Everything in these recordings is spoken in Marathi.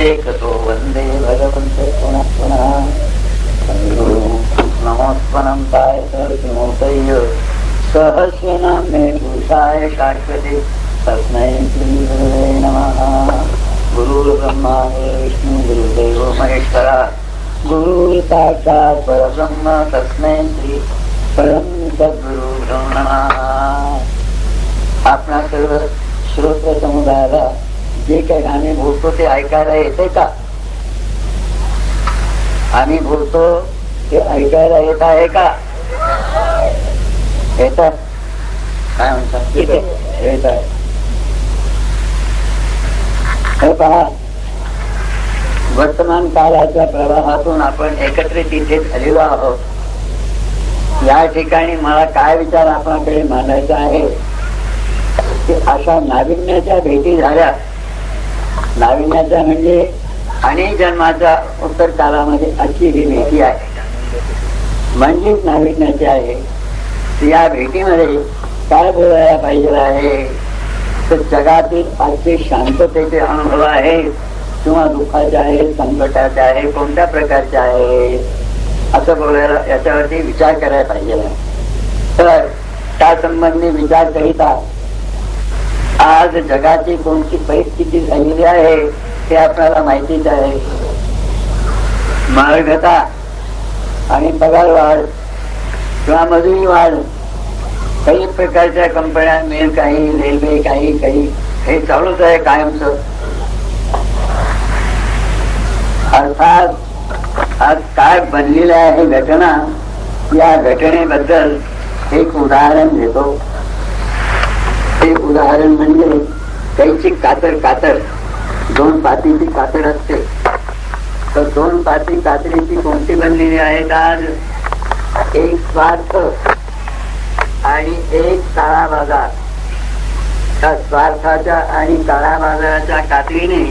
एकतो वंदे भगवन्ते पुनः पुनः नमोस्पनं ताय सर्वमूर्तये सहस्रनाम्ने भूषाय शाश्वते तस्मै श्रीगुरवे नमः। गुरुर्ब्रह्मा गुरुर्विष्णु गुरुर्देवो महेश्वरा गुरुर्साक्षात् परब्रह्म तस्मै श्री परम सद्गुरुभ्यो नमः। आपणा सर्व श्रोत्र समुदायाला जे काही आम्ही बोलतो ते ऐकायला येते का? आम्ही बोलतो ते ऐकायला येत आहे का? येत काय म्हणतात? येत आहे. हे पहा, वर्तमान काळाच्या प्रवाहातून आपण एकत्रित इथे झालेलो आहोत. या ठिकाणी मला काय विचार आपल्याकडे मांडायचा आहे की अशा नाविन्याच्या भेटी झाल्या. नाविन्याचा म्हणजे अनेक जन्माच्या उत्तर काळामध्ये अशी ही भेटी आहे, म्हणजेच नाविन्याची आहे. या भेटीमध्ये काय बोलायला पाहिजे आहे तर जगातील आजचे शांततेचे अनुभव आहे किंवा दुःखाचे आहे, संकटाचे आहे, कोणत्या प्रकारचे आहे असं बोलायला, याच्यावरती विचार करायला पाहिजे. तर त्या संबंधी विचार करिता आज जगाची कोणती परिस्थिती झालेली आहे हे आपल्याला माहितीच आहे. महागता आणि पगार वाढ किंवा मजुरी वाढ, काही प्रकारच्या कंपन्या, मेल, काही रेल्वे, काही हे चालूच आहे कायमच. अर्थात आज काय बनलेलं आहे घटना, या घटनेबद्दल एक उदाहरण देतो. एक उदाहरण म्हणजे कैची कातर दोन पातीची कातर असते. तर दोन पाती कातरीची कोणती बनलेली आहेत आज? एक स्वार्थ आणि एक काळा बाजार. त्या स्वार्थाच्या आणि काळा बाजाराच्या कातरीने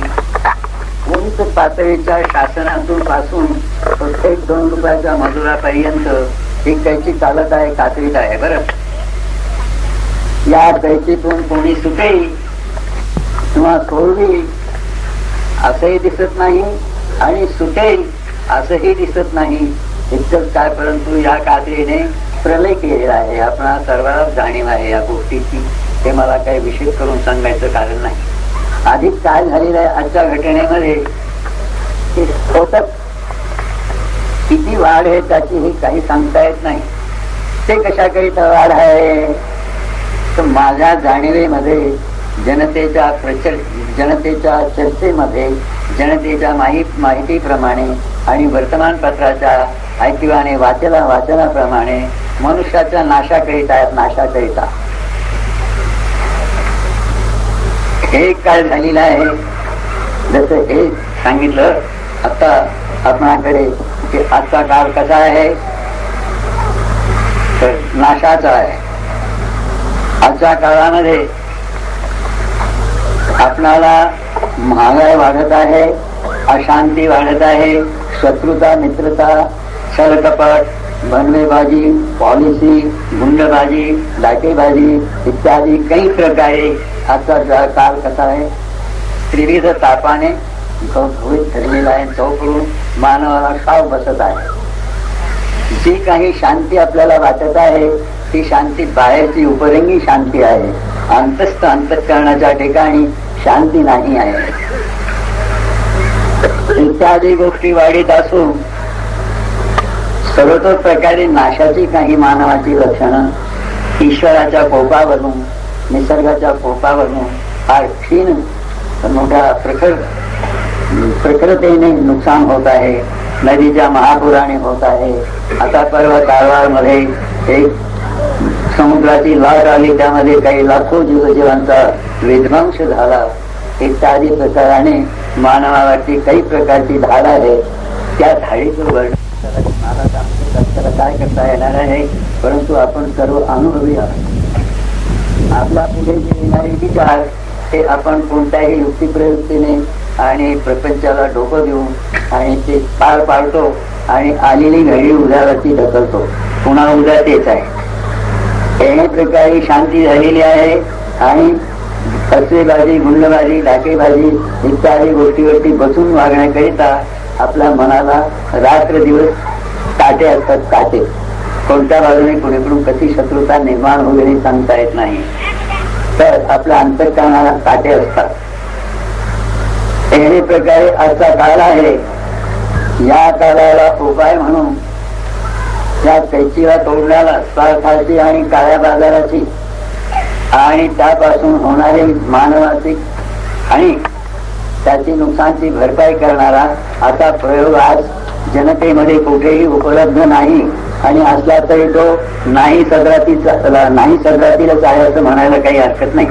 उंच पातळीच्या शासनातून पासून प्रत्येक 2 रुपयाच्या मजुरापर्यंत ही कैची चालत आहे, कातरीत आहे. बरं, या कैचीतून कोणी सुटेल किंवा सोडली असंही दिसत नाही आणि सुटेल असंही दिसत नाही. इतकंच काय, परंतु या कात्रीने प्रलय केलेला आहे. आपणाला सर्वांना जाणीव आहे या गोष्टीची. हे मला काही विशेष करून सांगायचं कारण नाही. आधीच काय झालेलं आहे आजच्या घटनेमध्ये, किती वाढ आहे त्याची हे काही सांगता येत नाही. ते कशाकरिता वाढ आहे तर माझ्या जाणीवेमध्ये जनतेच्या चर्चेमध्ये, जनतेच्या माहितीप्रमाणे आणि वर्तमानपत्राच्या ऐकिवाने वाचनाप्रमाणे मनुष्याच्या नाशाकरिता हे काय झालेलं आहे. जसं हे सांगितलं आता आपणाकडे की आजचा काळ कसा आहे तर नाशाचा आहे. आजच्या काळामध्ये आपणाला महागाई वाढत आहे, अशांती वाढत आहे, शत्रुता, मित्रता, छळकपट, बनवेबाजी, पॉलिसी, गुंडबाजी, लाठीबाजी इत्यादी काही प्रकारे आजचा काळ कसा आहे त्रिविध तापाने घोघवीत ठरलेला आहे. तो करून मानवाला शाव बसत आहे. जी काही शांती आपल्याला वाटत आहे ती शांती बाहेरची उपरंगी शांती आहे. अंतस्थ अंतःकरणाच्या ठिकाणी शांती नाही आहे. इत्यादी गोष्टी वाढीत असून सर्वतो प्रकारे नाशाची काही मानवाची लक्षणं ईश्वराच्या कोपावरून, निसर्गाच्या कोपावरून फार क्षीण मोठ्या प्रखरतेने नुकसान होत आहे. नदीच्या महापुराने होत आहे. आता परवा कारवार मध्ये एक समुद्राची लाट आली, त्यामध्ये काही लाखो जीवजीवांचा विध्वंस झाला. इत्यादी प्रकाराने मानवावरती काही प्रकारची धाड आहे. त्या धाडीचं वर्णन मला काय करता येणार आहे, परंतु आपण सर्व अनुभवी आहोत. आपल्या पुढे जे येणारे विचार ते आपण कोणत्याही युक्तिप्रयुक्तीने आणि प्रपंचाला डोकं देऊन आणि ते पार पाडतो आणि आलेली घडी उद्यावरती ढकलतो. पुन्हा उद्या तेच आहे. या प्रकारे शांती झालेली आहे आणि फसवेबाजी, गुंडबाजी, डाकेबाजी इत्यादी गोष्टीवरती बसून वागण्याकरिता आपल्या मनाला रात्र दिवस काटे असतात. काटे कोणत्या बाजूने कुणीकडून कशी शत्रुता निर्माण होईल सांगता येत नाही. तर आपल्या अंतःकरणाला काटे असतात. एवढे प्रकारे असा काळ आहे. या काळाला उपाय म्हणून या कैचीला तोडण्याला स्वार्थाची आणि काळ्या बाजाराची आणि त्यापासून होणारे मानवाची आणि त्याची नुकसानची भरपाई करणारा असा प्रयोग आज जनतेमध्ये कुठेही उपलब्ध नाही. आणि असला तरी तो नाही सदरातीलाच आहे असं म्हणायला काही हरकत नाही.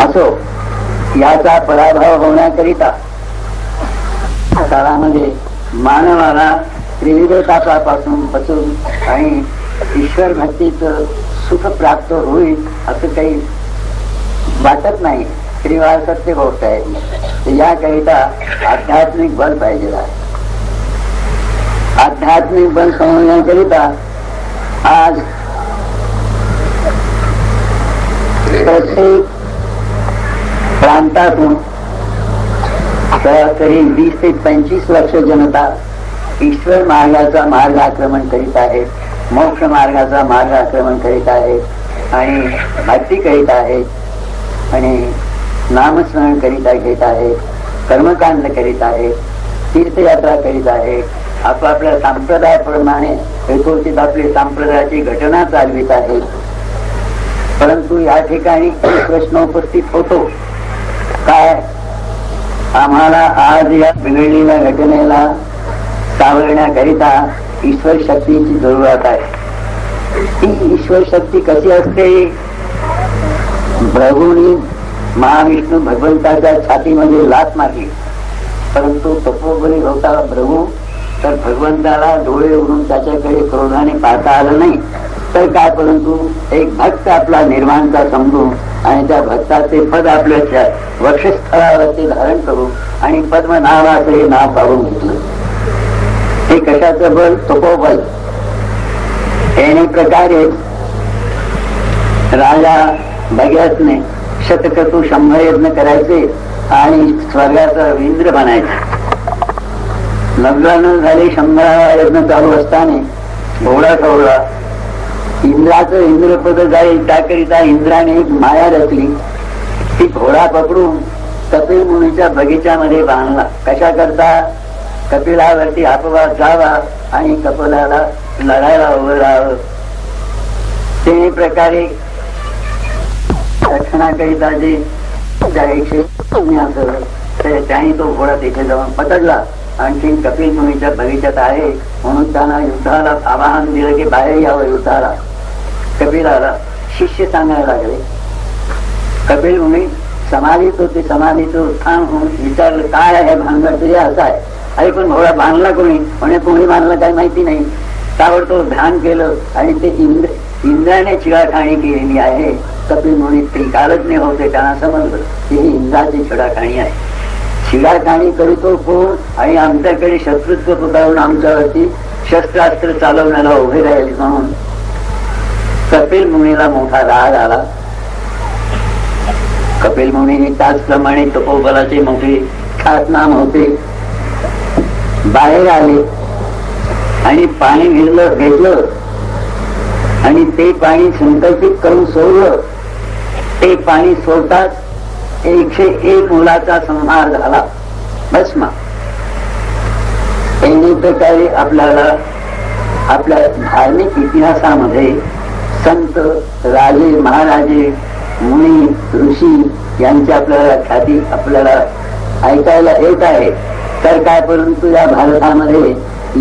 असो, याचा पराभव होण्याकरिता काळामध्ये मानवाला त्रिविधतापासून बसून आणि ईश्वर भक्तीचं सुख प्राप्त होईल असं काही वाटत नाही. त्रिवार सत्य गोष्ट आहे. याकरिता आध्यात्मिक बल पाहिजे. आध्यात्मिक बल समजण्याकरिता आज प्रत्येक प्रांतातून सरासरी 20 ते 25 लाख जनता ईश्वर मार्गाचा मार्ग आक्रमण करीत आहे, मोक्ष मार्गाचा मार्ग आक्रमण करीत आहे आणि भक्ती करीत आहे आणि नामस्मरण करीता घेत आहे, कर्मकांड करीत आहे, तीर्थयात्रा करीत आहे, आपापल्या संप्रदायाप्रमाणे यथोचित आपली संप्रदायाची घटना चालवित आहे. परंतु या ठिकाणी प्रश्न उपस्थित होतो, काय आम्हाला आज या बिघडलेल्या घटनेला सावरण्याकरिता ईश्वर शक्तीची जरूरत आहे. ही ईश्वर शक्ती कशी असते? प्रभूंनी महाविष्णू भगवंताच्या छातीमध्ये लाथ मारली, परंतु तपोबली होता प्रभू, तर भगवंताला डोळे उघडून त्याच्याकडे क्रोधाने पाहता आलं नाही. तर काय, परंतु एक भक्त आपला निर्माणता समजून आणि त्या भक्ताचे पद आपल्या वक्षस्थळावरती धारण करून आणि पद्मनाभाचे हे नाव पाडून घेतलं. हे कशाचं बल? तपोबल. याने प्रकारे राजा भग्यासने शतक्रतू 100 यज्ञ करायचे आणि स्वर्गाचा इंद्र बनायचे. लग्न झाले 100 यज्ञ चालू असताना घोडा ठेवला. इंद्राचं इंद्रपद जाईल त्याकरिता इंद्राने एक माया रचली. ती घोडा पकडून कपिल मुनीच्या बगीच्यामध्ये बांधला. कशा करता? कपिलावरती अपवाद जावा आणि कपिलाला लढायला उभं राहावं. ते प्रकारे रक्षणाकरिता जे 100 त्याने तो घोडा तिथे जाऊन पकडला. आणखी कपिल मुनीच्या बगीच्यात आहे म्हणून त्यांना युद्धाला आवाहन दिलं की बाहेर यावं युद्धाला. कपिलाला शिष्य सांगायला लागले. कपिल मुनी समाधीत होते. समाधीचं उत्थान होऊन विचारलं, काय आहे भानगड? तरी असं आहे. अरे पण घोडा बांधला कोणी? म्हणे कोणी बांधला काय माहिती नाही. ताबडतोब ध्यान केलं आणि ते इंद्राने चिडाखाणी केलेली आहे. कपिल मुनी त्रिकालज्ञ होते, त्यांना समजलं की ही इंद्राची चिडाखाणी आहे. शिडाखाणी करीतो कोण? आणि आमच्याकडे शत्रुत्व पुकारून आमच्यावरती शस्त्रास्त्र चालवण्याला उभे राहिले म्हणून कपिल मुनीला मोठा राग आला. कपिल मुनी त्याचप्रमाणे तपोबलाचे मोठे ख्यातनाम होते. बाहेर आले आणि पाणी घेतलं आणि ते पाणी संकल्पित करून सोडलं. ते पाणी सोडताच 101 मुलाचा संहार झाला. भस्म. एवढे प्रकारे आपल्याला आपल्या धार्मिक इतिहासामध्ये संत, राजे, महाराजे, मुनी, ऋषी यांची आपल्याला ख्याती आपल्याला ऐकायला येत आहे. तर काय, परंतु या भारतामध्ये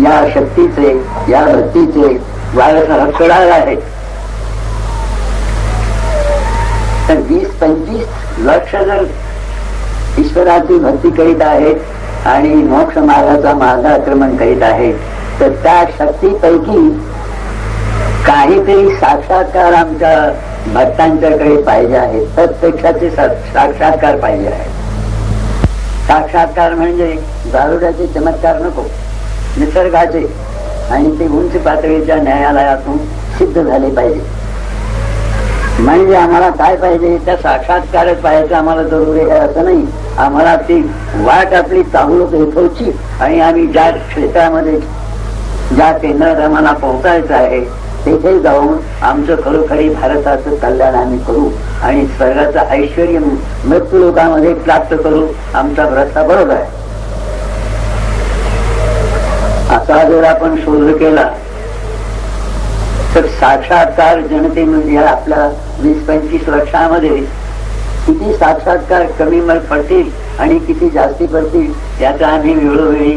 या शक्तीचे, या भक्तीचे वारस हक्कदार आहेत. तर 20-25 लक्ष जर ईश्वराची भक्ती करीत आहेत आणि मोक्ष मार्गाचा मार्गाक्रमण करीत आहेत, तर त्या शक्तीपैकी काहीतरी साक्षात्कार आमच्या भक्तांच्याकडे पाहिजे आहे. प्रत्यक्षाचे साक्षात्कार पाहिजे आहे. साक्षात्कार म्हणजे दारुड्याचे चमत्कार नको, निसर्गाचे आणि ते उंच पातळीच्या न्यायालयातून सिद्ध झाले पाहिजे. म्हणजे आम्हाला काय पाहिजे, त्या साक्षात्कारच पाहायचं आम्हाला जरुरी आहे असं नाही. आम्हाला ती वाट आपली चालू ठेवायची आणि आम्ही ज्या क्षेत्रामध्ये ज्या केंद्रात आम्हाला पोहोचायचं आहे तेथे जाऊन आमचं खरोखरी भारताचं कल्याण आम्ही करू आणि स्वर्गाचं ऐश्वर्य मृत्यू लोकांमध्ये प्राप्त करू. आमचा रस्ता बरोबर आहे असा जर आपण शोध केला तर साक्षात्कार जनतेमध्ये आपल्या 20-25 लक्षामध्ये किती साक्षात्कार कमी पडतील आणि किती जास्ती पडतील याचा आम्ही वेळोवेळी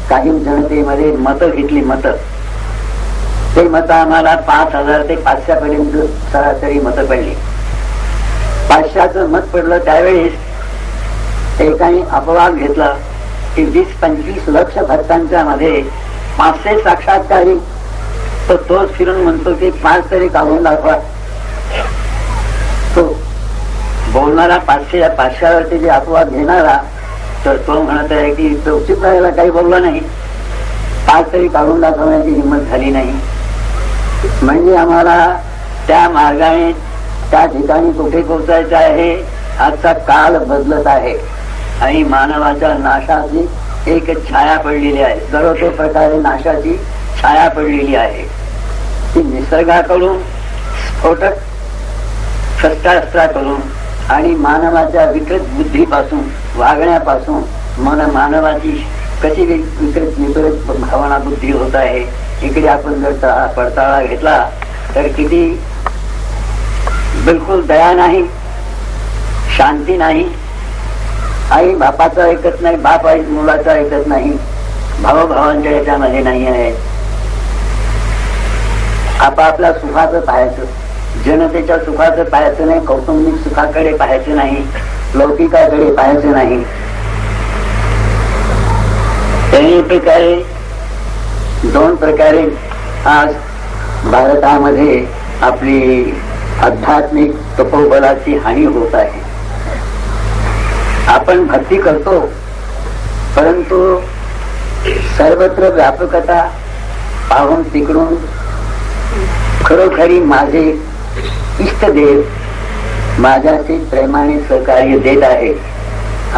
काही जनतेमध्ये मतं घेतली. ते मतं आम्हाला 5,000 ते 500 पर्यंत सरासरी मतं पडली. 500चं मत पडलं त्यावेळेस एकाने अपवाद घेतला की 20-25 लक्ष भक्तांच्या मध्ये 500 साक्षात्कारी, तर तोच फिरून म्हणतो की 5 तरी काढून दाखवा. तो बोलणारा 500वरती जे अपवाद घेणारा तर तो म्हणत आहे की तो चुप राहायला काही बोलला नाही, 5 तरी काढून दाखवण्याची हिंमत झाली नाही. म्हणजे आम्हाला त्या मार्गाने त्या ठिकाणी कुठे पोहोचायचं आहे. आजचा काळ बदलत आहे आणि मानवाच्या नाशाची एक छाया पडलेली आहे. सर्व प्रकारे नाशाची छाया पडलेली आहे. ती निसर्गाकडून स्फोटक शस्त्रास्त्राकडून आणि मानवाच्या विकृत बुद्धीपासून वागण्यापासून मानवाची कशी विकृत भावना बुद्धी होत आहे. इकडे आपण जर पडताळा घेतला तर किती बिलकुल दया नाही, शांती नाही. आई बापाचा ऐकत नाही, बाप आई मुलाचा ऐकत नाही, भावभावांच्या याच्यामध्ये नाही आहे. आपापल्या सुखाचं पाहायचं, जनतेच्या सुखाचं पाहायचं नाही, कौटुंबिक सुखाकडे पाहायचं नाही, लौकिकाकडे पाहायचं नाही. त्याही प्रकारे 2 प्रकारे आज भारतामध्ये आपली आध्यात्मिक तपोबलाची हानी होत आहे. आपण भक्ती करतो परंतु सर्वत्र व्यापकता पाहून तिकडून खरोखरी माझे इष्टदेव माझ्याशी प्रेमाने सहकार्य देत आहे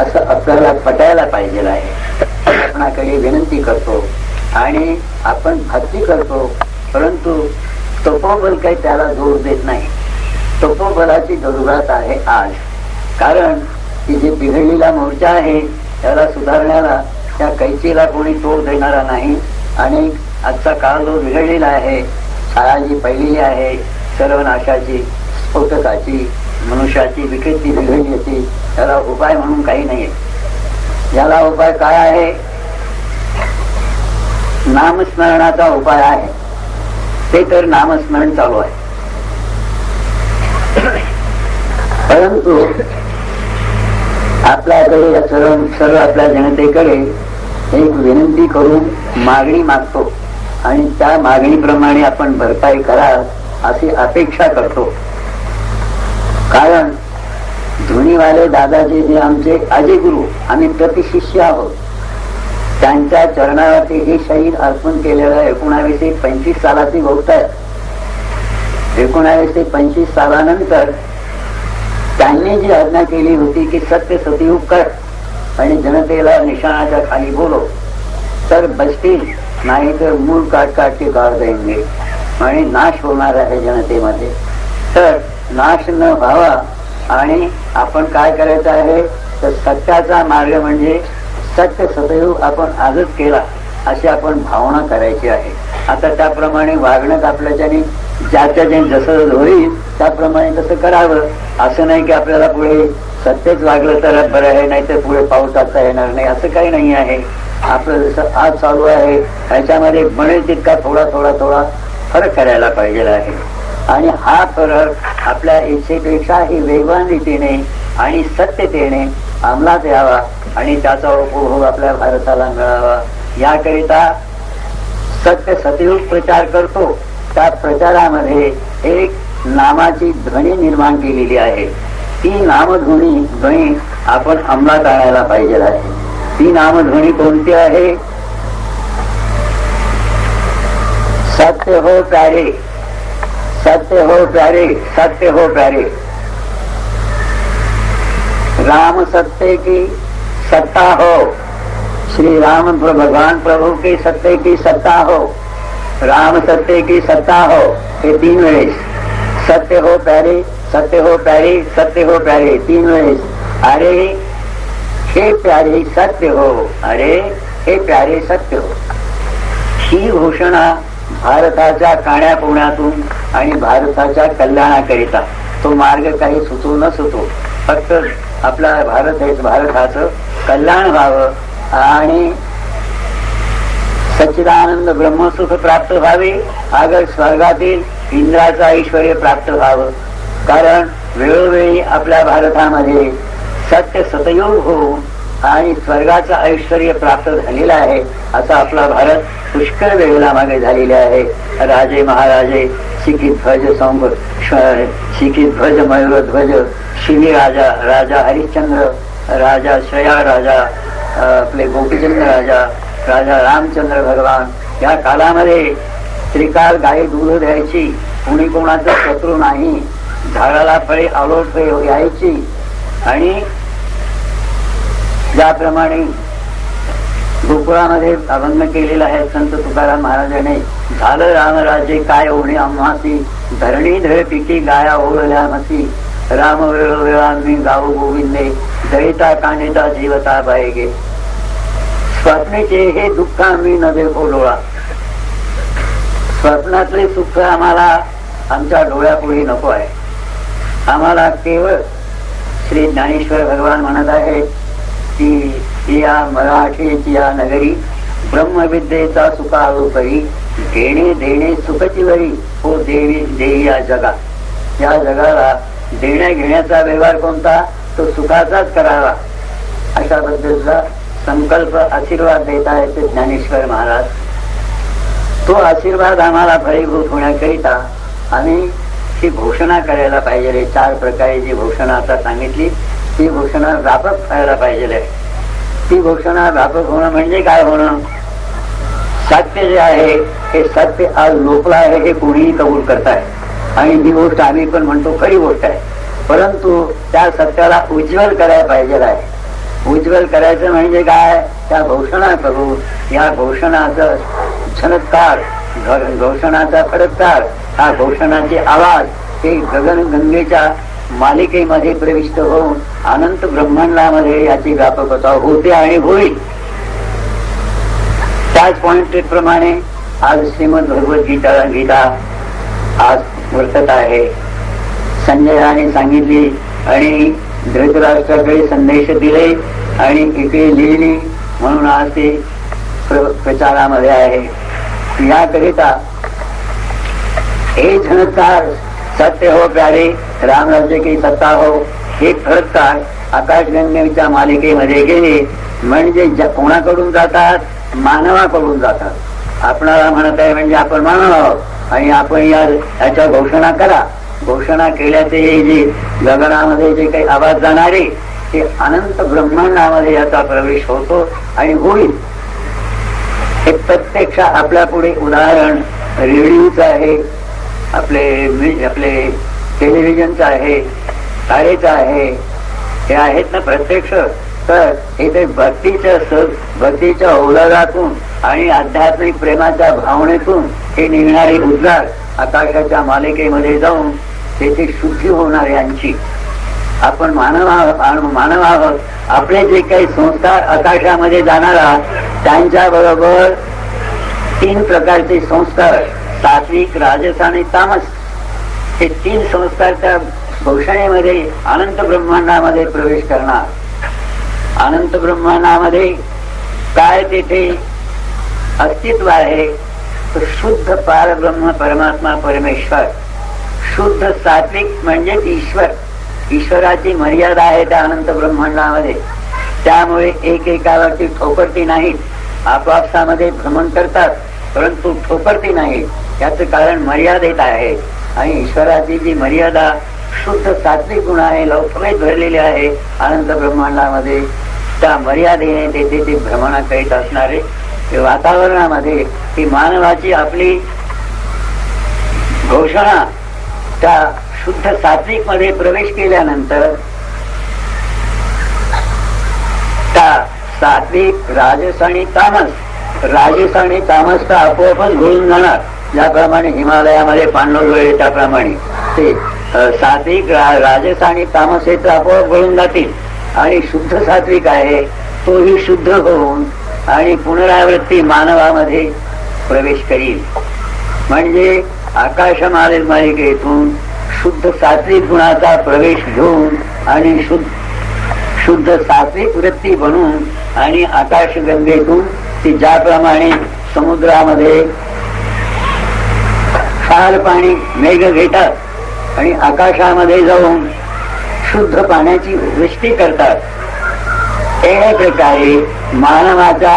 असं आपल्याला पटायला पाहिजे आहे. आपणाकडे विनंती करतो आणि आपण भक्ती करतो परंतु तपोबल काही त्याला जोर देत नाही. तपोबलाची जरुरत आहे आज. कारण की जे बिघडलेला मोर्चा आहे त्याला सुधारण्याला त्या कैचीला कोणी तोड देणारा नाही. आणि आजचा काळ जो बिघडलेला आहे, शाळा जी पहिलेली आहे, सर्वनाशाची, स्फोटकाची, मनुष्याची विकृती बिघडण्याची, त्याला उपाय म्हणून काही नाही. याला उपाय काय आहे? नामस्मरणाचा उपाय आहे. ते तर नामस्मरण चालू आहे. परंतु आपल्याकडे सर्व आपल्या जनतेकडे एक विनंती करून मागणी मागतो आणि त्या मागणीप्रमाणे आपण भरपाई करा अशी अपेक्षा करतो. कारण धुनीवाले दादाजी जे आमचे आजीगुरु, आम्ही प्रतिशिष्य आहोत, त्यांच्या चरणावरती हे शरीर अर्पण केलेलं 1925 सालाची गोष्ट आहे. 1925 सालानंतर त्यांनी जी आज्ञा केली होती की सत्य सतयुग कर आणि जनतेला निशाणाच्या खाली बोलो तर बसतील, नाही तर मूळ काट के काढ देंगे आणि नाश होणार आहे जनतेमध्ये. तर नाश न व्हावा आणि आपण काय करायचं आहे तर सत्याचा मार्ग म्हणजे सत्य सतयुग आपण आजच केला अशी आपण भावना करायची आहे. आता त्याप्रमाणे वागणं आपल्याच्याने ज्याच्या जसं होईल त्याप्रमाणे तसं करावं. असं नाही की आपल्याला पुढे सत्यच वागलं तर बरं आहे, नाही तर पुढे पाऊल टाकता येणार नाही, असं काही नाही आहे. आपलं जसं आज चालू आहे ह्याच्यामध्ये बनेल तितका थोडा थोडा थोडा फरक करायला पाहिजे आहे. आणि हा फरक आपल्या इच्छेपेक्षाही वेगवान रीतीने आणि सत्यतेने अंमलात यावा आणि त्याचा उपभोग आपल्या भारताला मिळावा. याकरिता सत्य सतयुग प्रचार करतो. त्या प्रचारामध्ये एक नामाची ध्वनी निर्माण केलेली आहे. ती नामध्वनी आपण अंमलात आणायला पाहिजे आहे. ती नामध्वनी कोणती आहे? सत्य हो प्यारे, सत्य हो प्यारे, सत्य हो प्यारे। राम सत्य की सत्ता हो, श्री राम भगवान प्रभु के सत्य की सत्ता हो, राम सत्य की सत्ता हो, ये 3 वेळेस। सत्य हो प्यारे, सत्य हो प्यारे, सत्य हो प्यारे, 3 वेळेस। अरे हे प्यारे सत्य हो, अरे हे प्यारे सत्य हो, ही घोषणा भारताच्या काण्यापुण्यातून आणि भारताच्या कल्याणाकरिता, तो मार्ग काही सुचो न सुचो, फक्त आपला भारताचं कल्याण व्हावं आणि सच्चिदानंद ब्रह्मसुख प्राप्त व्हावे, अगर स्वर्गातील इंद्राचं ऐश्वर्य प्राप्त व्हावं। कारण वेळोवेळी आपल्या भारतामध्ये सत्य सतयोग होऊन आणि स्वर्गाचं ऐश्वर्य प्राप्त झालेलं आहे, असा आपला भारत पुष्कळ वेळेला मागे झालेले आहे। राजे महाराजे शिखित ध्वज संभ, शिखित ध्वज मयूरध्वज, शिवी राजा, राजा हरिश्चंद्र, राजा श्रेया राजा, आपले गोपीचंद्र राजा, राजा रामचंद्र भगवान, या कालामध्ये त्रिकाल गाई दूध द्यायची, कुणी कोणाचं शत्रू नाही, झाडाला फळे अलोट यायची। आणि ज्याप्रमाणे गोकुळामध्ये अभंग केलेला आहे संत तुकाराम महाराजांनी, झालं रामराज्य काय ओढे आम्हासी, धरणी धळ पिकी गाया ओढल्या मसी, राम वेळोवेळा मी गाऊ गोविंदे, दयिता कांडिता जीवता बायगे, स्वप्नेचे हे दुःख आम्ही न देखो डोळा। स्वप्नातले सुख आम्हाला आमच्या डोळ्यापुढे नको आहे, आम्हाला केवळ श्री ज्ञानेश्वर भगवान म्हणत आहे की या मराठीची या नगरी ब्रह्मविद्येचा सुखारूपरी, घेणे देणे सुखची वरी, हो देवी देई या जगा। या जगाला देण्या घेण्याचा व्यवहार कोणता, तो सुखाचाच करावा, अशा पद्धतीचा संकल्प आशीर्वाद देत आहेत ज्ञानेश्वर महाराज। तो आशीर्वाद आम्हाला फलीभूत होण्याकरिता आम्ही ही घोषणा करायला पाहिजे। 4 प्रकारे जी घोषणा आता सांगितली, ती घोषणा व्यापक व्हायला पाहिजे। ती घोषणा व्यापक होणं म्हणजे काय होणं, सत्य जे आहे हे सत्य आज लोकला आहे हे कोणीही कबूल करताय, आणि ती गोष्ट आम्ही पण म्हणतो खरी गोष्ट आहे, परंतु त्या सत्याला उज्ज्वल करायला पाहिजे आहे। उज्ज्वल करायचं म्हणजे काय, त्या घोषणा करू, या घोषणाचा झनत्कार, घोषणाचा खडककार, हा घोषणाचे आवाज हे गगनगंगेच्या मालिकेमध्ये प्रविष्ट होऊन अनंत ब्रह्मांडामध्ये याची व्यापकता होते आणि होईल। त्याच पॉइंट प्रमाणे आज श्रीमद भगवद्गीता आज वर्तत आहे। संजयाने सांगितली आणि धृतराष्ट्राकडे संदेश दिले आणि इकडे लिहिली, म्हणून आज ते प्रचारामध्ये आहे। याकरिता हे झनकार सत्य हो प्यारे, रामराज्य की सत्ता हो, हे खडककार आकाशगंगेच्या मालिकेमध्ये गेले म्हणजे कोणाकडून जातात, मानवाकडून जातात। आपणाला म्हणत आहे म्हणजे आपण मानव आहोत आणि आपण याच्या घोषणा करा। घोषणा केल्याचे जे गगनामध्ये जे काही आवाज जाणारे ते अनंत ब्रह्मांडामध्ये याचा प्रवेश होतो आणि होईल। हे प्रत्यक्ष आपल्या पुढे उदाहरण रेडिओचं आहे, आपले टेलिव्हिजनचं आहे, तारेचं आहे, हे आहेत ना प्रत्यक्ष। तर हे भक्तीच्या ओलागातून आणि आध्यात्मिक प्रेमाच्या भावनेतून हे निघणारे उद्गार आकाशाच्या मालिकेमध्ये जाऊन तेथे शुद्धी होणार यांची। आपण मानव आहोत, आपले जे काही संस्कार आकाशामध्ये जाणार आहात त्यांच्या बरोबर 3 प्रकारचे संस्कार, सात्विक, राजस आणि तामस, हे 3 संस्कार त्या घोषणेमध्ये अनंत ब्रह्मांडामध्ये प्रवेश करणार। अनंत ब्रह्मांडामध्ये काय तेथे अस्तित्व आहे, तर शुद्ध पारब्रह्म परमात्मा परमेश्वर, शुद्ध सात्विक म्हणजे ईश्वर, ईश्वराची मर्यादा आहे त्या अनंत ब्रह्मांडामध्ये। त्यामुळे एकावरती ठोकरती नाहीत, आपापसामध्ये भ्रमण करतात परंतु ठोकरती नाही। याचं कारण मर्यादेत आहे आणि ईश्वराची जी मर्यादा शुद्ध सात्विक गुण आहे, लौकिक भरलेले आहे अनंत ब्रह्मांडामध्ये, त्या मर्यादेने तेथे ते भ्रमण करीत असणारे वातावरणामध्ये ती मानवाची आपली घोषणा त्या शुद्ध सात्विक मध्ये प्रवेश केल्यानंतर त्या सात्विक राजस आणि तामस, राजस आणि तामस तर आपोआपच घुळून जाणार. ज्याप्रमाणे हिमालयामध्ये पांडव त्याप्रमाणे ते सात्विक राजस आणि तामस हे तर आपोआप घुळून जातील. आणि शुद्ध सात्विक आहे तोही शुद्ध होऊन आणि पुनरावृत्ती मानवामध्ये प्रवेश करील. म्हणजे आकाशमालिकेतून शुद्ध सात्विक गुणाचा प्रवेश घेऊन आणि शुद्ध सात्विक वृत्ती बनून आणि आकाशगंगेतून ती ज्याप्रमाणे समुद्रामध्ये क्षार पाणी मेघ घेतात आणि आकाशामध्ये जाऊन शुद्ध पाण्याची वृष्टी करतात, या प्रकारे मानवाचा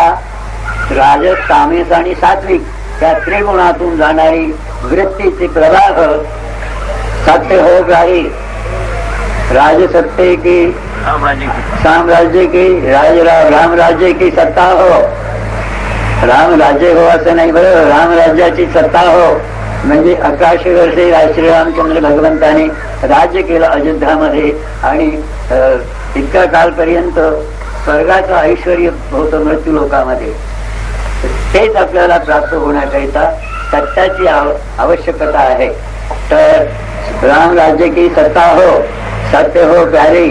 राजस तामस आणि सात्विक त्या त्रिगुणातून जाणारी वृत्तीचे प्रवाह सत्य हो प्यारे, राज सत्य की साम्राज्य की राम राज्य की सत्ता हो. राम राज्य हो असं नाही बरं, राम राज्याची सत्ता हो. म्हणजे 1100 वर्षे श्रीरामचंद्र भगवंताने राज्य केलं अयोध्यामध्ये आणि इतक्या कालपर्यंत स्वर्गाचं ऐश्वर्य होतं मृत्यू लोकामध्ये. तेच आपल्याला प्राप्त होण्याकरिता सत्याची आवश्यकता आहे. तर राम राज्य की सत्ता हो, सत्य हो प्यारे,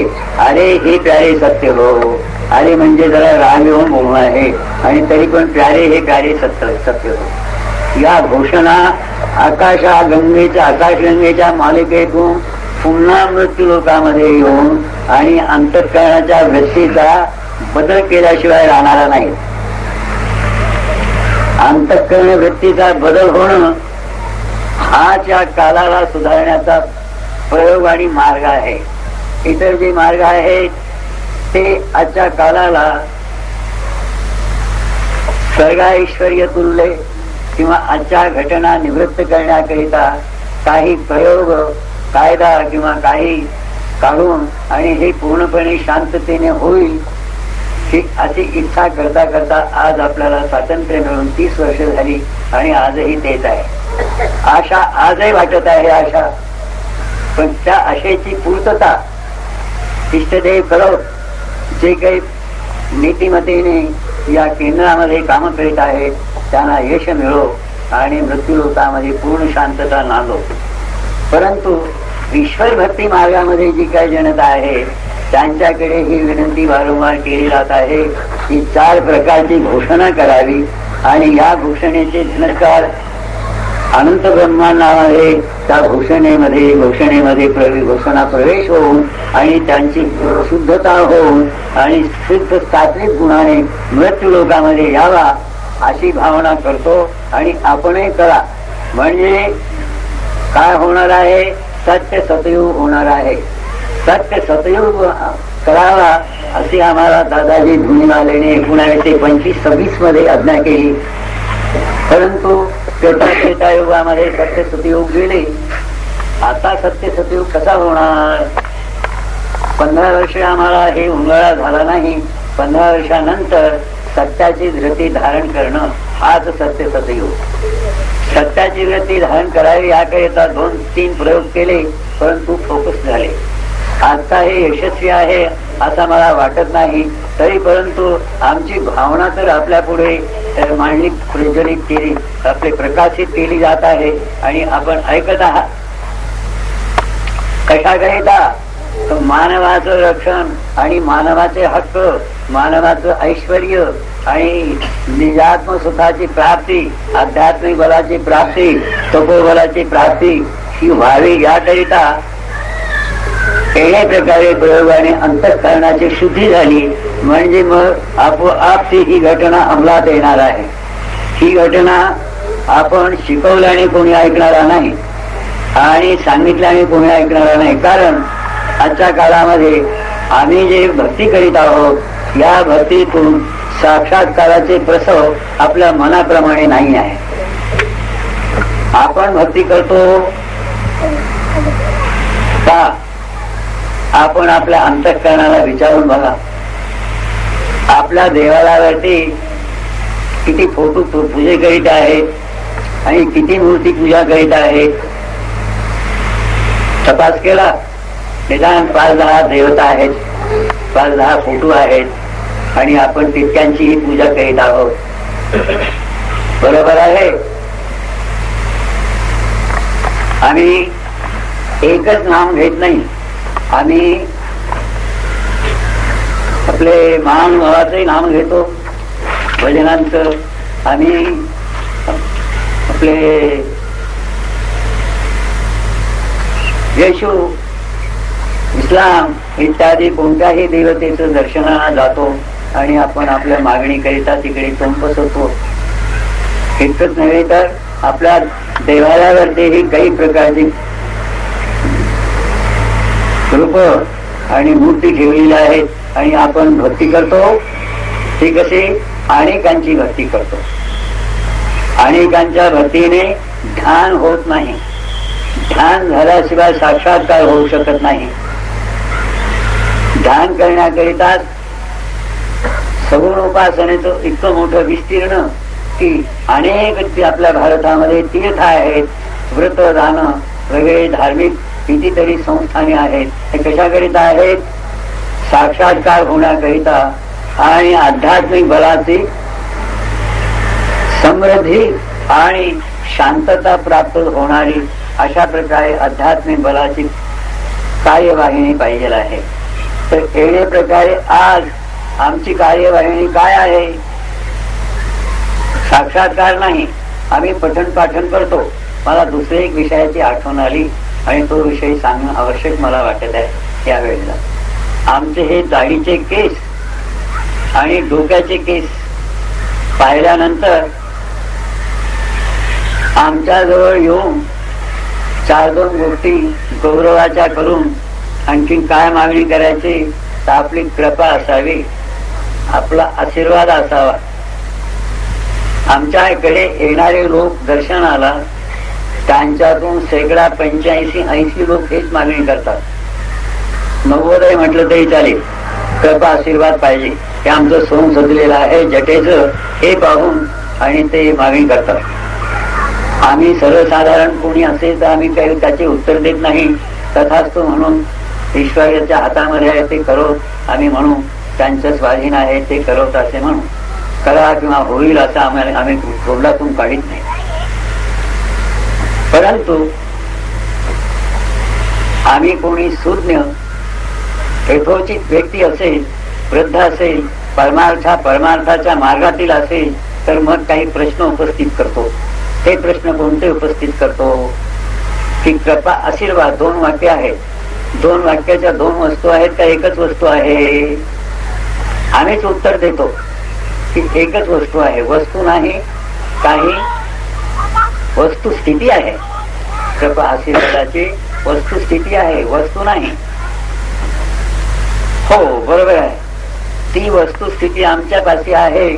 अरे हे प्यारे सत्य हो. अरे म्हणजे जरा राग येऊन बोलणं आहे आणि तरी पण प्यारे हे प्यारे सत्य हो. या घोषणा आकाशगंगेच्या मालिकेतून पुन्हा मृत्यू लोकामध्ये येऊन आणि अंतःकरणाच्या वृत्तीचा बदल केल्याशिवाय राहणारा नाही. अंतःकरण वृत्तीचा बदल होणं हाच या कालाला सुधारण्याचा प्रयोग आणि मार्ग आहे. इतर जे मार्ग आहेत ते आजच्या कालाला स्वर्गैश्वर्य तुल्य किंवा आजच्या घटना निवृत्त करण्याकरिता काही प्रयोग कायदा किंवा काही काढून आणि हे पूर्णपणे शांततेने होईल ही अशी इच्छा करता करता आज आपल्याला स्वातंत्र्य मिळून 30 वर्ष झाली आणि आजही तेच आहे. आशा आजही वाटत आहे आशा, पण त्या आशेची पूर्तता इष्टदेव करो. जे काही नीतिमतेने या केंद्रामध्ये काम करीत आहे त्यांना यश मिळो आणि मृत्यू लोकामध्ये पूर्ण शांतता नांदो. परंतु ईश्वर भक्ती मार्गामध्ये जी काही जनता आहे त्यांच्याकडे ही विनंती वारंवार केली जात आहे की 4 प्रकारची घोषणा करावी आणि या घोषणेचे झनकार अनंत ब्रह्मांडामध्ये त्या घोषणेमध्ये घोषणा प्रवेश होऊन आणि त्यांची शुद्धता होऊन आणि शुद्ध सात्विक गुणाने मृत्यू लोकामध्ये यावा अशी भावना करतो. आणि आपणही करा. म्हणजे काय होणार आहे? सत्य सतयुग होणार आहे. सत्य सतयुग करावा अशी आम्हाला दादाजी धुनीवालेने 1925-26 मध्ये आज्ञा केली. परंतु त्रेता युगामध्ये सत्य सतयुग गेले. आता सत्य सतयुग कसा होणार? 15 वर्ष आम्हाला हे उंगळा झाला नाही. 15 वर्षानंतर सत्याची धृती धारण करणं हाच सत्य सतयुग. सत्याची धृती धारण करावी याकरिता 2-3 प्रयोग केले परंतु फोकस झाले. आता हे यशस्वी आहे असं मला वाटत नाही. तरी परंतु आमची भावना तर आपल्या पुढे मांडली, प्रज्वलित केली, आपले प्रकाशित केली जात आहे आणि आपण ऐकत आहात. कशाकरिता? मानवाचं रक्षण आणि मानवाचे हक्क, मानवाचं ऐश्वर्य आणि निजात्म सुखाची प्राप्ती, आध्यात्मिक बलाची प्राप्ती, तपोबलाची प्राप्ती ही व्हावी याकरिता एका प्रकारे प्रयोगाने अंतःकरणाची शुद्धी झाली. म्हणजे मग आपोआप ही घटना अंमलात येणार आहे. ही घटना आपण शिकवल्याने कोणी ऐकणारा नाही आणि सांगितल्याने कोणी ऐकणारा नाही. कारण आजच्या काळामध्ये आम्ही जे भक्ती करीत आहोत या भक्तीतून साक्षात्काराचे प्रसव आपल्या मनाप्रमाणे नाही आहे. आपण भक्ती करतो का? आपण आपल्या अंतःकरणाला विचारून बघा. आपल्या देवालयावरती किती फोटो पूजे करीत आहेत आणि किती मूर्ती पूजा करीत आहेत. तपास केला, निदान 5-10 देवता आहेत, 5-10 फोटो आहेत आणि आपण तितक्यांचीही पूजा करीत आहोत. बरोबर आहे. आम्ही एकच नाम घेत नाही, आम्ही आपले महानुभावाचंही नाम घेतो, भजनांचं. आम्ही आपले येशू, इस्लाम इत्यादी कोणत्याही देवतेचं दर्शनाला जातो आणि आपण आपल्या मागणीकरिता तिकडे तोंड पसरतो. इतकंच नव्हे तर आपल्या देवालयावरतीही काही प्रकारची रूप आणि मूर्ती ठेवलेल्या आहेत आणि आपण भक्ती करतो. ती कशी? अनेकांची भक्ती करतो. अनेकांच्या भक्तीने ध्यान होत नाही. ध्यान झाल्याशिवाय साक्षात्कार होऊ शकत नाही. ध्यान करण्याकरिता सगुण उपासनेचं इतकं मोठं विस्तीर्ण की अनेक आपल्या भारतामध्ये तीर्थ आहेत, व्रत दान वगैरे धार्मिक कितीतरी संस्थाने आहेत. हे कशाकरिता आहेत? साक्षात्कार होण्याकरिता आणि आध्यात्मिक बलाची समृद्धी आणि शांतता प्राप्त होणारी अशा प्रकारे आध्यात्मिक बलाची कार्यवाहिनी पाहिजे आहे. तर एवढे प्रकारे आज आमची कार्यवाहिनी काय आहे? साक्षात्कार नाही, आम्ही पठण पाठन करतो. मला दुसऱ्या एक विषयाची आठवण आली आणि तो विषय सांगणं आवश्यक मला वाटत आहे यावेळेला. आमचे हे दाढीचे केस आणि डोक्याचे केस पाहिल्यानंतर आमच्याजवळ येऊन 4-2 गोष्टी गौरवाच्या करून आणखी काय मागणी करायची? तर आपली कृपा असावी, आपला आशीर्वाद असावा. आमच्याकडे येणारे लोक दर्शनाला त्यांच्यातून 85-80 लोक हेच मागणी करतात. 90 म्हटलं तरी चालेल, कृपा आशीर्वाद पाहिजे. हे आमचं सोंग सजलेलं आहे जटेचं, हे पाहून आणि ते मागणी करतात. आम्ही सर्वसाधारण कोणी असेल तर आम्ही काही त्याचे उत्तर देत नाही. तथास्तु म्हणून ईश्वराच्या हातामध्ये आहे ते करो आम्ही म्हणू, त्यांचं स्वाधीन आहे ते करवत असे म्हणू. करा किंवा होईल असं आम्ही तोंडातून काढीत नाही. परंतु आम्ही कोणी सुज्ञ यथोचित व्यक्ती असेल, वृद्ध असेल, परमार्थाच्या मार्गातील असेल तर मग काही प्रश्न उपस्थित करतो. ते प्रश्न कोणते उपस्थित करतो? की कृपा आशीर्वाद 2 वाक्य आहेत. 2 वाक्याच्या 2 वस्तू आहेत का एकच वस्तू आहे? आम्हीच उत्तर देतो की एकच वस्तू आहे. वस्तू नाही, काही वस्तुस्थिती आहे. कृपा आशीर्वादाची वस्तुस्थिती आहे, वस्तू नाही. हो बरोबर आहे. ती वस्तुस्थिती आमच्यापाशी आहे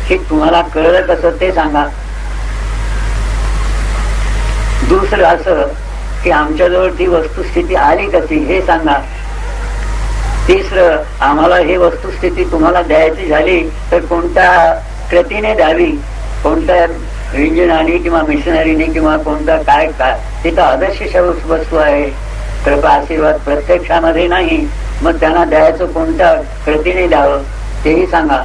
की तुम्हाला कळलं कसं ते सांगा. दुसरं असं की आमच्याजवळ ती वस्तुस्थिती आली कशी हे सांगा. तिसरं, आम्हाला ही वस्तुस्थिती तुम्हाला द्यायची झाली तर कोणत्या कृतीने द्यावी, कोणत्या इंजिनाने किंवा मिशनरीने किंवा कोणता काय तिथं आदर्श वस्तू आहे. कृपा आशीर्वाद प्रत्यक्षामध्ये नाही, मग त्यांना द्यायचं कोणत्या कृतीने द्यावं तेही सांगा.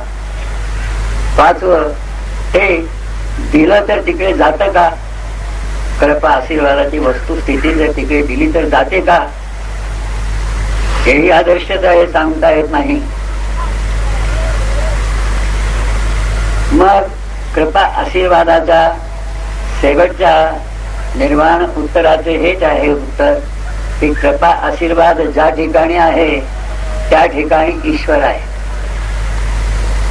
5वं, ते दिलं तर तिकडे जातं का? कृपा आशीर्वादाची वस्तुस्थिती जर तिकडे दिली तर जाते का? हेही आदर्शता हे सांगता येत नाही. मग कृपा आशीर्वादाच्या शेवटच्या निर्वाण उत्तराचे हेच आहे उत्तर की कृपा आशीर्वाद ज्या ठिकाणी आहे त्या ठिकाणी ईश्वर आहे.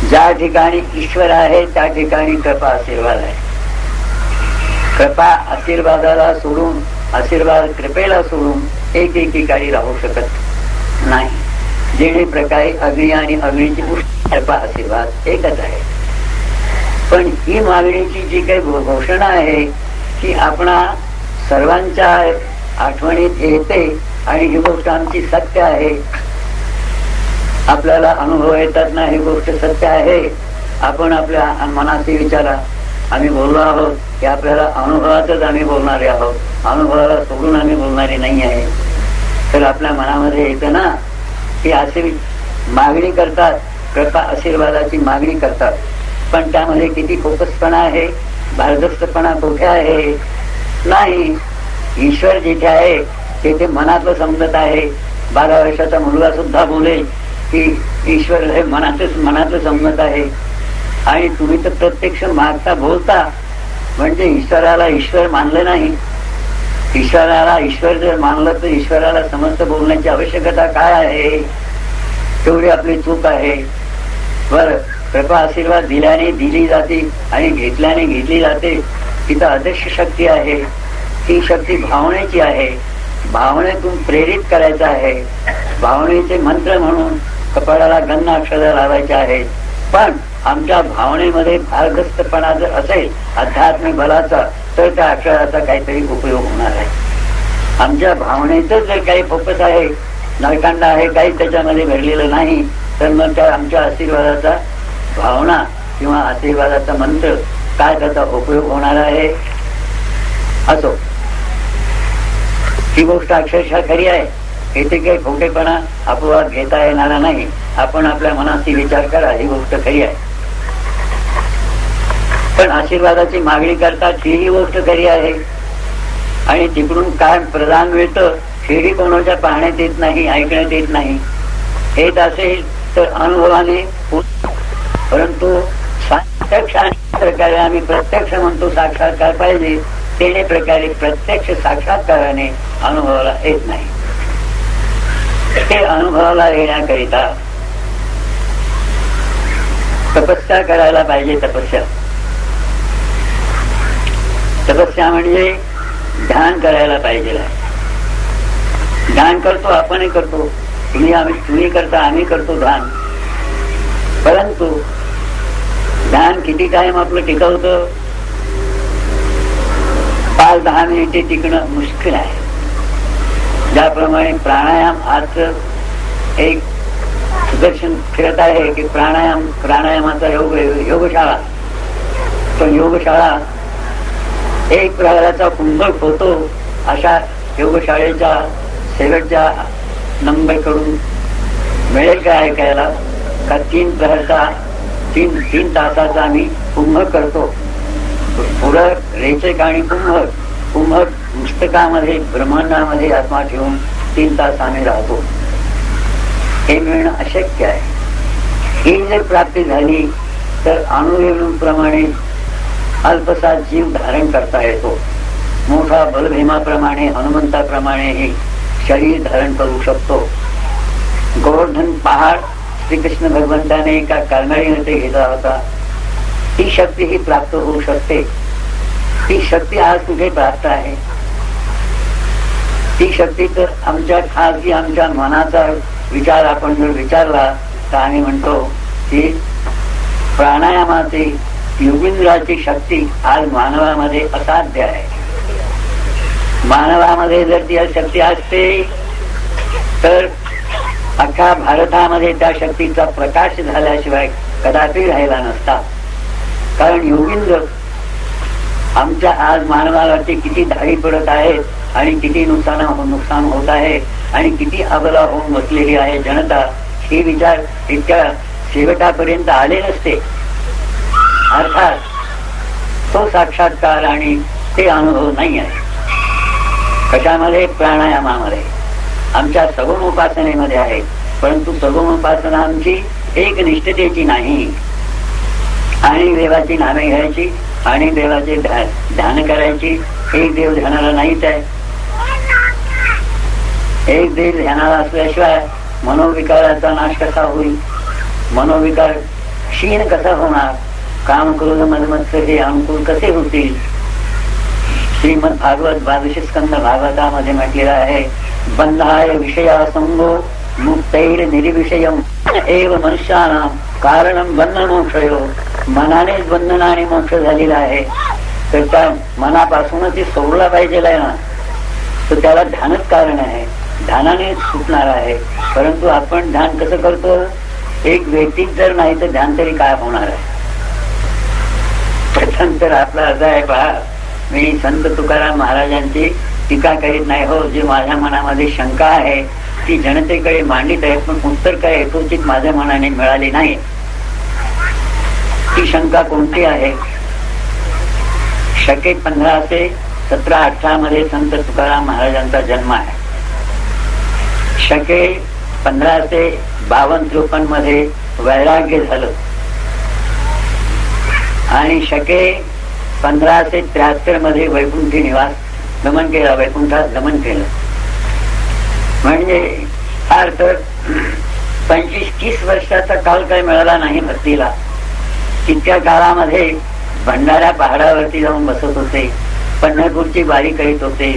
ज्या ठिकाणी ईश्वर आहे त्या ठिकाणी कृपा आशीर्वाद आहे. कृपा आशीर्वादाला सोडून, आशीर्वाद कृपेला सोडून एक ठिकाणी राहू शकत नाही. जेणे प्रकारे अग्नी आणि अग्नीची उष्ण कृपा आशीर्वाद एकच आहे. पण ही मागणीची जी काही घोषणा आहे की आपणा सर्वांच्या आठवणीत येते आणि ही गोष्ट आमची सत्य आहे, आपल्याला अनुभव येतात ना ही गोष्ट सत्य आहे. आपण आपल्या मनाशी विचारा, आम्ही बोललो आहोत की आपल्याला अनुभवातच आम्ही बोलणारे आहोत, अनुभवाला सोडून आम्ही बोलणारे नाही आहे. तर आपल्या मनामध्ये येतं ना की असे मागणी करतात, कृपा आशीर्वादाची मागणी करतात, पण त्यामध्ये किती फोकसपणा आहे, भारदस्तपणा कुठे आहे? नाही. ईश्वर जिथे आहे तिथे मनातलं समजत आहे. 12 वर्षाचा मुलगा सुद्धा बोलेल की ईश्वर हे मनातलं समजत आहे. आणि तुम्ही तर प्रत्यक्ष मागता बोलता, म्हणजे ईश्वराला ईश्वर मानलं नाही. ईश्वराला ईश्वर जर मानलं तर ईश्वराला समस्त बोलण्याची आवश्यकता काय आहे? तेवढी आपली चूक आहे. बरं, कृपा आशीर्वाद दिल्याने दिली जाते आणि घेतल्याने घेतली जाते. तिथं अदृश्य शक्ती आहे. ती शक्ती भावनेची आहे. भावनेतून प्रेरित करायचं आहे. भावनेचे मंत्र म्हणून कपाळाला गंध अक्षर लावायचे आहेत. पण आमच्या भावनेमध्ये भारदस्तपणा जर असेल आध्यात्मिक बलाचा, तर त्या अक्षराचा काहीतरी उपयोग होणार आहे. आमच्या भावनेचं जर काही फोकस आहे, नरकांड आहे, काही त्याच्यामध्ये घडलेलं नाही, तर मग त्या आमच्या आशीर्वादाचा भावना किंवा आशीर्वादाचा मंत्र काय त्याचा उपयोग होणार आहे? असो, ही गोष्ट अक्षरशः खरी आहे. येथे काही खोटेपणा अपवाद घेता येणारा नाही. आपण आपल्या मनाची विचार करा, ही गोष्ट खरी आहे. पण आशीर्वादाची मागणी करतात ही गोष्ट खरी आहे. आणि तिकडून काय प्रदान मिळतं हेही कोणाच्या पाहण्यात येत नाही, ऐकण्यात येत नाही. हेच असेल तर अनुभवाने, परंतु प्रकारे आम्ही प्रत्यक्ष म्हणतो साक्षात्कार पाहिजे, तेने प्रकारे प्रत्यक्ष साक्षात्काराने अनुभवाला येत नाही. ते अनुभवाला येण्याकरिता तपस्या करायला पाहिजे. तपस्या म्हणजे ध्यान करायला पाहिजे. ध्यान करतो, आपणही करतो, तुम्ही करता, आम्ही करतो ध्यान. परंतु ध्यान किती टाइम आपलं टिकवतं? 5-10 मिनिटे टिकणं मुश्किल आहे. ज्याप्रमाणे प्राणायाम आज एक सुदर्शन फिरत आहे की प्राणायामाचा योगशाळा, पण योगशाळा एक प्रकाराचा कुंभक होतो. अशा योगशाळेच्या शेवटच्या नंबरकडून मिळेल का ऐकायला? का 3 तासाचा आम्ही कुंभक करतो. पुढं रेचक आणि कुंभक पुस्तकामध्ये ब्रह्मांडामध्ये आत्मा ठेवून 3 तास आम्ही राहतो. हे मिळणं अशक्य आहे. ही जर प्राप्ती झाली तर अणुरेणूप्रमाणे अल्पसा जीव धारण करता येतो. मोठा बलभीमाप्रमाणे, हनुमंताप्रमाणे हे शरीर धारण करू शकतो. गोवर्धन पहाड श्रीकृष्ण भगवंताने एका कालमाडीने ते घेतला होता. ती शक्ती ही प्राप्त होऊ शकते. ती शक्ती आज कुठे प्राप्त आहे? ती शक्ती तर आमच्या खासगी आमच्या मनाचा विचार आपण जर विचारला तर आम्ही म्हणतो की प्राणायामाची योगींद्राची शक्ती आज मानवामध्ये असाध्य आहे. मानवामध्ये जर ती शक्ती असते तर अख्खा भारतामध्ये त्या शक्तीचा प्रकाश झाल्याशिवाय कदापि राहिला नसता. कारण योगींद्र आमच्या आज मानवावरती किती धाडी पडत आहेत आणि किती नुकसान होत आहे आणि किती अबला होऊन बसलेली आहे जनता, हे विचार इतक्या शेवटापर्यंत आले नसते. अर्थात तो साक्षात्कार आणि ते अनुभव नाही आहे. कशामध्ये? प्राणायामामध्ये, आमच्या सगुण उपासनेमध्ये आहे. परंतु सगुण उपासना आमची एक निष्ठतेची नाही. आणि देवाची नामे घ्यायची आणि देवाचे ध्यान करायची. एक देव ध्यानाला नाहीच आहे. एक देव ध्यानाला असल्याशिवाय मनोविकाराचा नाश कसा होईल? मनोविकार क्षीण कसा होणार? काम क्रोध मदमत्सर हे अनुकूल कसे होतील? श्रीमद भागवत 12 स्कंद भागवतामध्ये म्हटलेलं आहे, बंधाय विषयासंगो मुक्तैर निर्विषयम एव मनुष्यानां कारणं बंधनमोक्षयो. मनानेच बंधन आणि मोक्ष झालेला आहे. तर त्या मनापासूनच ते सोडला पाहिजे ना. तर त्याला ध्यानच कारण आहे. ध्यानानेच सुटणार आहे. परंतु आपण ध्यान कसं करतो? एक व्यक्तीच जर नाही तर ध्यान तरी काय होणार आहे? प्रथम तर आपला अर्थ आहे पहा, मी संत तुकाराम महाराजांची टीका करीत नाही हो. जी माझ्या मनामध्ये शंका आहे ती जनतेकडे मांडलीत आहे, पण उत्तर काय यथोचित माझ्या मनाने मिळाली नाही. ती शंका कोणती आहे? शके 1517-18 मध्ये संत तुकाराम महाराजांचा जन्म आहे. शके 1552-53 मध्ये वैराग्य झालं आणि शके 1573 मध्ये वैकुंठी निवास गमन केला, वैकुंठात गमन केलं. म्हणजे फार तर 25-30 वर्षाचा काल काही मिळाला नाही भक्तीला. तितक्या काळामध्ये भंडारा पहाडावरती जाऊन बसत होते, पंढरपूरची वारी करीत होते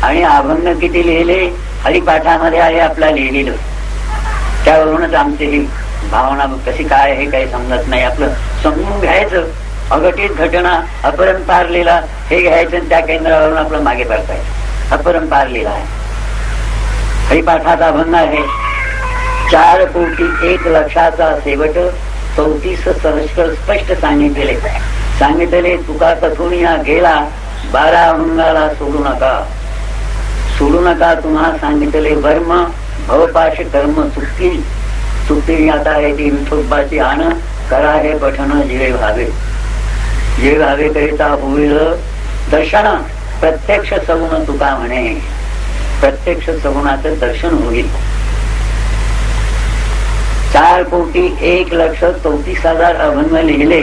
आणि अभंग किती लिहिले हरिपाठामध्ये आहे आपला लिहिलेलं. त्यावरूनच आमची ही भावना कशी काय हे काही समजत नाही. आपलं समजून घ्यायचं, अघटित घटना अपरंपार लीला हे घ्यायचं, त्या केंद्रावरून आपलं मागे पडतायचं. अपरंपार लीला आहे, हरिपाठात अभंग आहे. 4 कोटी 1 लक्षाचा शेवट 34 सहस्र स्पष्ट सांगितले तुका कथुनिया गेला 12 अभंगाला सोडू नका तुम्हा सांगितले वर्म भवपाश कर्म चुकतील आता आहे ती विठोबाची आण करा हे पठण जिरे भावे करिता होईल दर्शन प्रत्यक्ष सगुण तुका म्हणे. प्रत्यक्ष सगुणाचं दर्शन होईल. 4 कोटी 1 लक्ष 34,000 अभंग लिहिले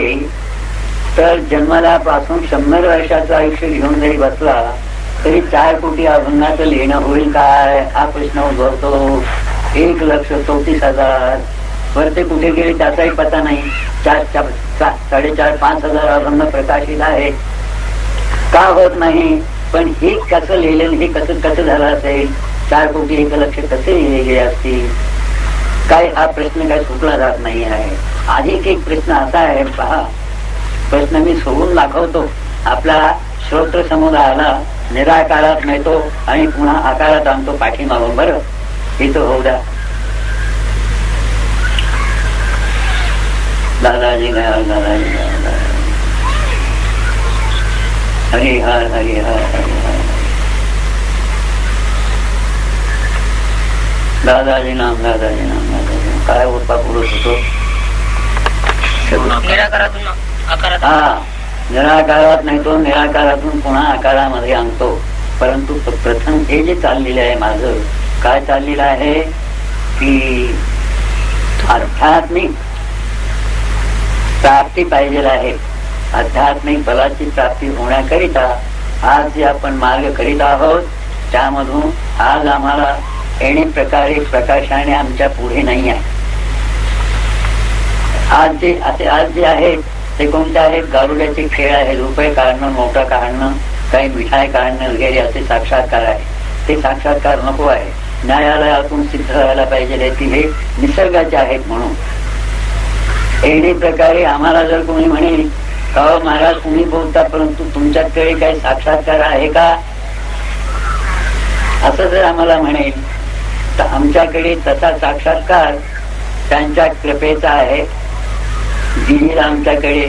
तर जन्मल्यापासून 100 वर्षाचं आयुष्य घेऊन जरी बसला तरी 4 कोटी अभंगाचं लिहिणं होईल काय हा प्रश्न उद्भवतो. 1,34,000 वरते कुठे गेले त्याचाही पता नाही. 4,500 अभंग प्रकाशित आहे. का होत नाही? पण हे कसं लिहिलं, हे कसं झालं असेल, 4 कोटी 1 लक्ष कसे लिहिले गेले असतील काय, हा प्रश्न काय सुटला जात नाही आहे. अधिक एक प्रश्न असा आहे पहा, प्रश्न मी सोडून दाखवतो आपल्या श्रोत्र समुदायाला. निराकारात नेतो आणि पुन्हा आकारात आणतो पाठीमागून. बरं, हे तर होऊ द्या. दादाजी हरिहर हरिहर दादाजी नाम काय उरपा पुरुष होतो. निराकारात नाही तो निराकारातून पुन्हा आकारामध्ये आणतो. परंतु प्रथम हे जे चाललेलं आहे माझं काय चाललेलं आहे की आध्यात्मिक प्राप्ती पाहिजे आहे. आध्यात्मिक बलाची प्राप्ती होण्याकरिता आज जे आपण मार्ग करीत आहोत त्यामधून आज आम्हाला येणे प्रकारे प्रकाशाने आमच्या पुढे नाही आहे. आज जे आहेत ते कोणते आहेत? गारुड्याचे खेळ आहेत. रुपये काढणं, नोटा काढणं, काही मिठाई काढणं वगैरे असे साक्षात्कार आहे. ते साक्षात्कार नको आहे. न्यायालयातून सिद्ध व्हायला पाहिजे की हे निसर्गाचे आहेत म्हणून. येणे प्रकारे आम्हाला जर कोणी म्हणेल का महाराज तुम्ही बोलता परंतु तुमच्याकडे काही साक्षात्कार आहे का असं जर आम्हाला म्हणेल तर आमच्याकडे तसा साक्षात्कार त्यांच्या कृपेचा आहे. दिलेला आमच्याकडे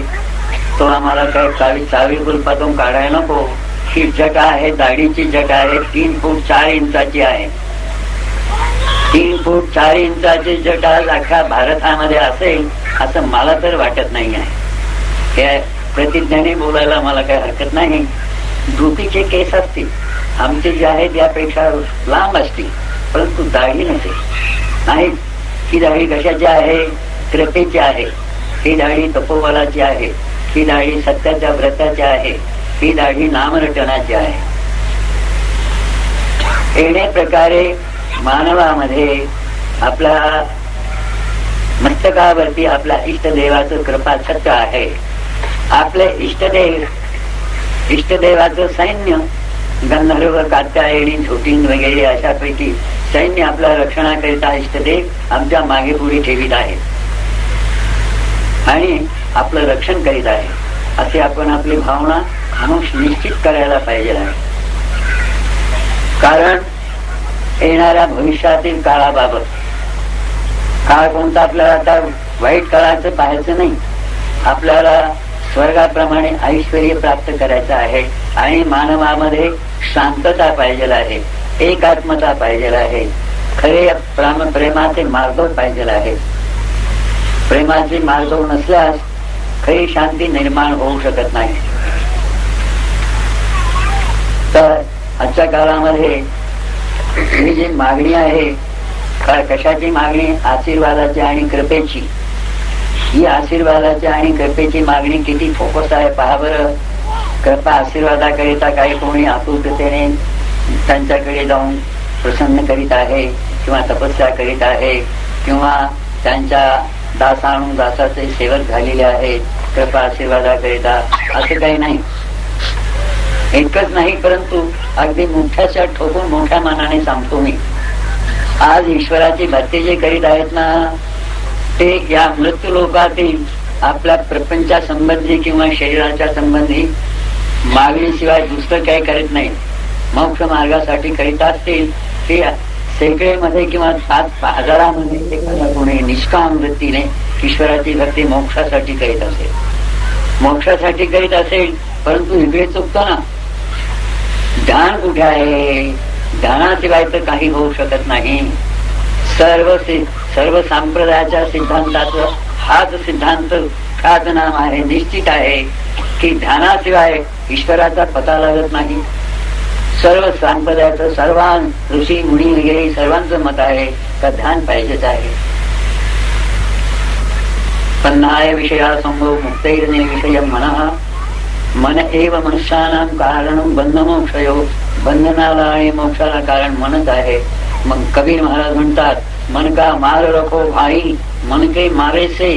तो आम्हाला काही चावी कुलपातून काढायला नको. ही जटा आहे, दाढीची जटा आहे, 3 फूट 4 इंचाची आहे. 3 फूट 4 इंचाची जटा अख्ख्या भारतामध्ये असेल असं मला तर वाटत नाही आहे. हे प्रतिज्ञाने बोलायला मला काही हरकत नाही. धोतीचे केस असतील, आमचे जे आहेत यापेक्षा लांब असतील, परंतु दाढी नसेल. नाही, ही दाढी कशाची आहे? कृपेची आहे. ही दाढी तपोबलाची आहे. ही दाढी सत्याच्या व्रताची आहे. ही दाढी नामरटनाची आहे. येणे प्रकारे मानवामध्ये आपल्या मस्तकावरती आपल्या इष्टदेवाचं कृपा छत्र आहे. आपले इष्टदेवाचं सैन्य गंधर्व, कात्यायनी, झोटीन वगैरे अशापैकी सैन्य आपल्या रक्षणाकरिता इष्टदेव आमच्या मागे पुढे ठेवीत आहे आणि आपलं रक्षण करीत आहे. असे आपण आपली भावना निश्चित करायला पाहिजे आहे. कारण येणाऱ्या भविष्यातील काळाबाबत, काळ कोणता आपल्याला आता वाईट काळाचं पाहायचं नाही. आपल्याला स्वर्गाप्रमाणे ऐश्वर्य प्राप्त करायचं आहे आणि मानवामध्ये शांतता पाहिजे आहे, एकात्मता पाहिजे आहे, खरे प्रेमाचे मार्ग पाहिजे आहे. प्रेमाचे मार्ग नसल्यास खरी शांती निर्माण होऊ शकत नाही. तर आजच्या काळामध्ये ही जी मागणी आहे, कशाची मागणी? आशीर्वादाची आणि कृपेची. ही आशीर्वादाची आणि कृपेची मागणी किती फोकस आहे पहा बरं. कृपा आशीर्वादाकरिता काही कोणी आतुरतेने त्यांच्याकडे जाऊन प्रसन्न करीत आहे किंवा तपस्या करीत आहे किंवा त्यांच्या दासाणू दासाचे सेवक झालेले आहेत कृपा आशीर्वादाकरिता, असं काही नाही. इतकंच नाही, परंतु अगदी मोठ्याच्या ठोकून मोठ्या मनाने सांगतो मी, आज ईश्वराची भक्ती जे करीत आहेत ना, ते या मृत्यू लोकातील आपल्या प्रपंचा संबंधी किंवा शरीराच्या संबंधी मागणीशिवाय दुसरं काही करीत नाही. मोक्ष मार्गासाठी करीत असतील ते सैकडेमध्ये किंवा 5,000मध्ये कोणी निष्काम वृत्तीने ईश्वराची भक्ती मोक्षासाठी करीत असेल, मोक्षासाठी करीत असेल. परंतु इकडे चुकतो ना, ध्यान कुठे आहे? ध्यानाशिवाय तर काही होऊ शकत नाही. सर्व संप्रदायाच्या सिद्धांताचं हाच सिद्धांत, हाच नाम आहे, निश्चित आहे की ध्यानाशिवाय ईश्वराचा पता लागत नाही. सर्व संप्रदायाचं, सर्व ऋषी मुनी वगैरे सर्वांचं मत आहे का ध्यान पाहिजेच आहे. पन्नाय विषया संभव मुक्तैर्ने विषय मनः, मन एव मनुष्यानां कारणं बंधमोक्षयो. बंधनाला आणि मोक्षाला कारण मनच आहे. मग कबीर महाराज म्हणतात, मन का मार रखो भाई, मन के मारे से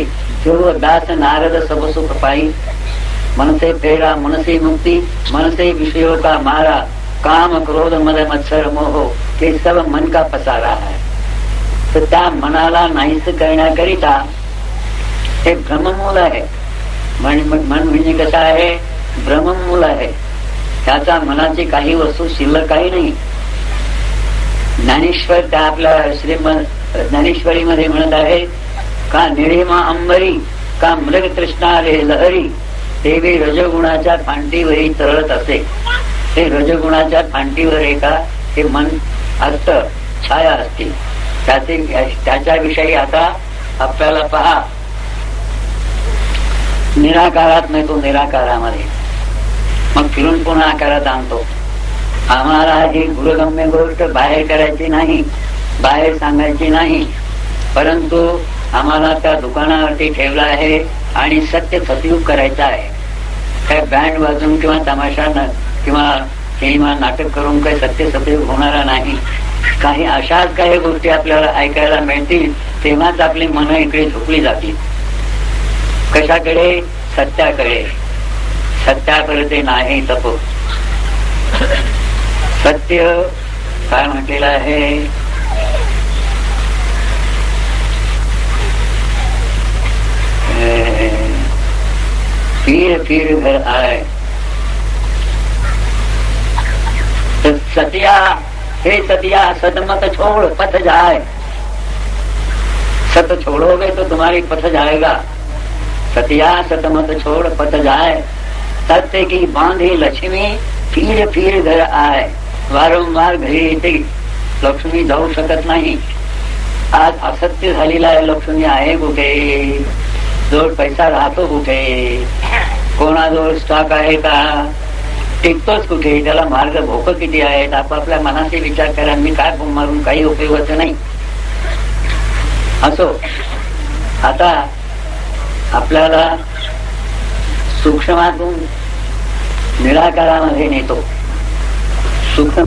जो दास नारद सब सुख पाई. मन से फेरा मन से मुक्ति, मन से विषयों का मारा, काम क्रोध मद मत्सर मोह, हे सब मन का पसारा आहे. तर त्या मनाला नाहीस करण्याकरिता हे ब्रह्ममूल आहे. मन म्हणजे कसं आहे? ब्रह्ममूल आहे. त्याचा मनाची काही वस्तू शिल्लक काही नाही. ज्ञानेश्वर त्या आपल्या श्रीमद ज्ञानेश्वरीमध्ये म्हणत आहे का निळेमा अंबरी का मृग तृष्णा रे लहरी, देवी रजगुणाच्या फांटीवरही तरळत असे. हे रजगुणाच्या फांटीवर एका हे मन असतं, छाया असते. त्याच्याविषयी आता आपल्याला पहा, निराकारात नाही तो निराकारामध्ये, मग फिरून पुन्हा आकारात आणतो. आम्हाला ही गुरुगम्य गोष्ट बाहेर करायची नाही, बाहेर सांगायची नाही, परंतु आम्हाला त्या दुकानावरती ठेवला आहे आणि सत्य सतयुग करायचं आहे. काय बँड वाजून किंवा तमाशा किंवा सिनेमा नाटक करून काही सत्य सतयुग होणारा नाही. काही अशाच काही गोष्टी आपल्याला ऐकायला मिळतील, तेव्हाच आपली मन इकडे झोपली जातील. कशाकडे? सत्याकडे. सत्याकडे ते नाही तप. सत्य काय म्हटलेलं आहे? फिर फिर घर आए. तो सतिया, हे सतिया सतमत छोड़ पथ जाए. सत छोड़ोगे तो तुम्हारी पथ जाएगा. सतिया सतमत छोड़ पथ जाए, सत्य की बांधी लक्ष्मी फिर फिर घर आए. वारंवार घरी येते लक्ष्मी, जाऊ शकत नाही. आज असत्य झालेला आहे. लक्ष्मी आहे कुठे? जोड पैसा राहतो कुठे? कोणाजवळ स्टॉक आहे का? टिकतोच कुठे? त्याला मार्ग भोक किती आहेत? आपापल्या मनाचे विचार करा. मी काय मारून काही उपयोगाचं नाही. असो, आता आपल्याला सूक्ष्मातून निराकारामध्ये नेतो. सूक्ष्म